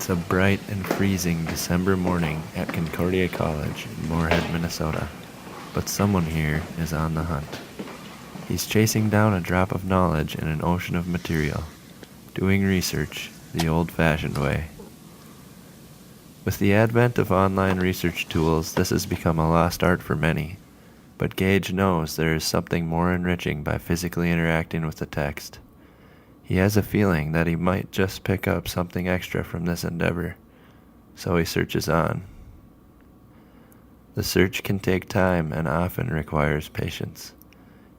It's a bright and freezing December morning at Concordia College in Moorhead, Minnesota, but someone here is on the hunt. He's chasing down a drop of knowledge in an ocean of material, doing research the old-fashioned way. With the advent of online research tools, this has become a lost art for many, but Gage knows there is something more enriching by physically interacting with the text. He has a feeling that he might just pick up something extra from this endeavor, so he searches on. The search can take time and often requires patience.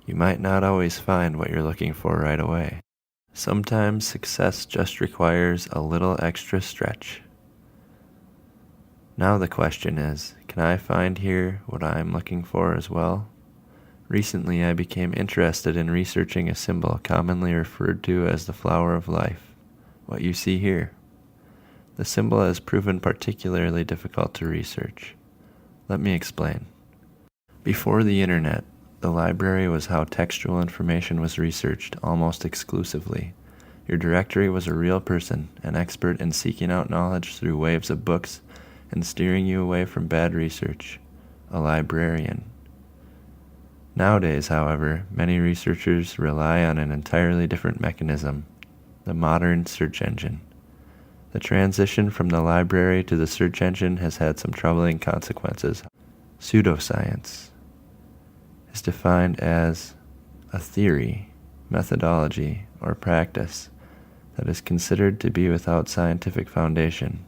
You might not always find what you're looking for right away. Sometimes success just requires a little extra stretch. Now the question is, can I find here what I am looking for as well? Recently I became interested in researching a symbol commonly referred to as the flower of life, what you see here. The symbol has proven particularly difficult to research. Let me explain. Before the internet, the library was how textual information was researched almost exclusively. Your directory was a real person, an expert in seeking out knowledge through waves of books and steering you away from bad research, a librarian. Nowadays, however, many researchers rely on an entirely different mechanism, the modern search engine. The transition from the library to the search engine has had some troubling consequences. Pseudoscience is defined as a theory, methodology, or practice that is considered to be without scientific foundation.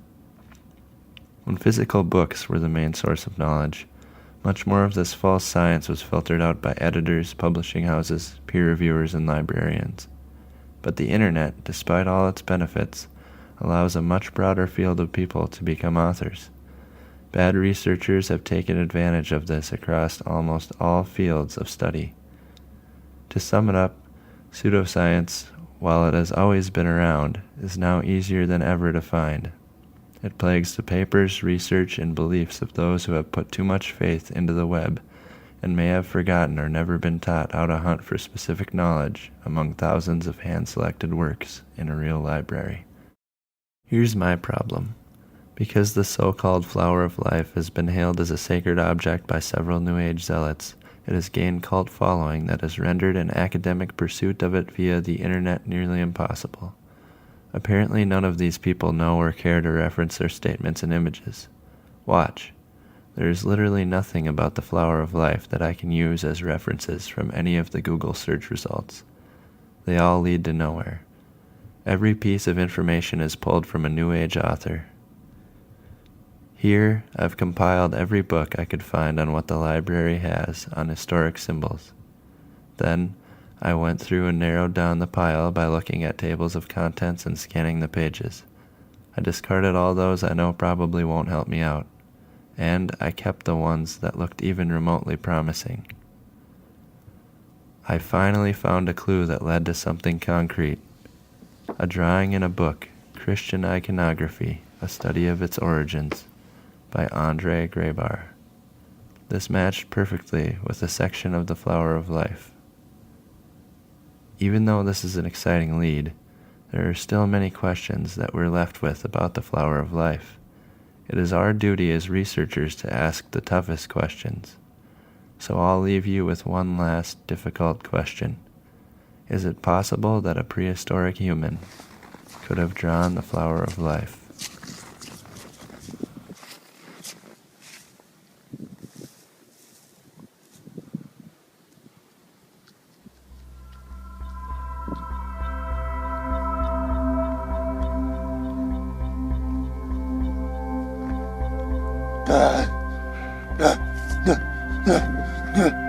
When physical books were the main source of knowledge, much more of this false science was filtered out by editors, publishing houses, peer reviewers, and librarians. But the internet, despite all its benefits, allows a much broader field of people to become authors. Bad researchers have taken advantage of this across almost all fields of study. To sum it up, pseudoscience, while it has always been around, is now easier than ever to find. It plagues the papers, research, and beliefs of those who have put too much faith into the web and may have forgotten or never been taught how to hunt for specific knowledge among thousands of hand-selected works in a real library. Here's my problem. Because the so-called flower of life has been hailed as a sacred object by several New Age zealots, it has gained cult following that has rendered an academic pursuit of it via the internet nearly impossible. Apparently none of these people know or care to reference their statements and images. Watch. There is literally nothing about the flower of life that I can use as references from any of the Google search results. They all lead to nowhere. Every piece of information is pulled from a New Age author. Here, I've compiled every book I could find on what the library has on historic symbols. Then, I went through and narrowed down the pile by looking at tables of contents and scanning the pages. I discarded all those I know probably won't help me out, and I kept the ones that looked even remotely promising. I finally found a clue that led to something concrete. A drawing in a book, Christian Iconography, A Study of Its Origins, by Andre Grabar. This matched perfectly with a section of the Flower of Life. Even though this is an exciting lead, there are still many questions that we're left with about the flower of life. It is our duty as researchers to ask the toughest questions. So I'll leave you with one last difficult question. Is it possible that a prehistoric human could have drawn the flower of life? Ah, ah, ah, ah, ah.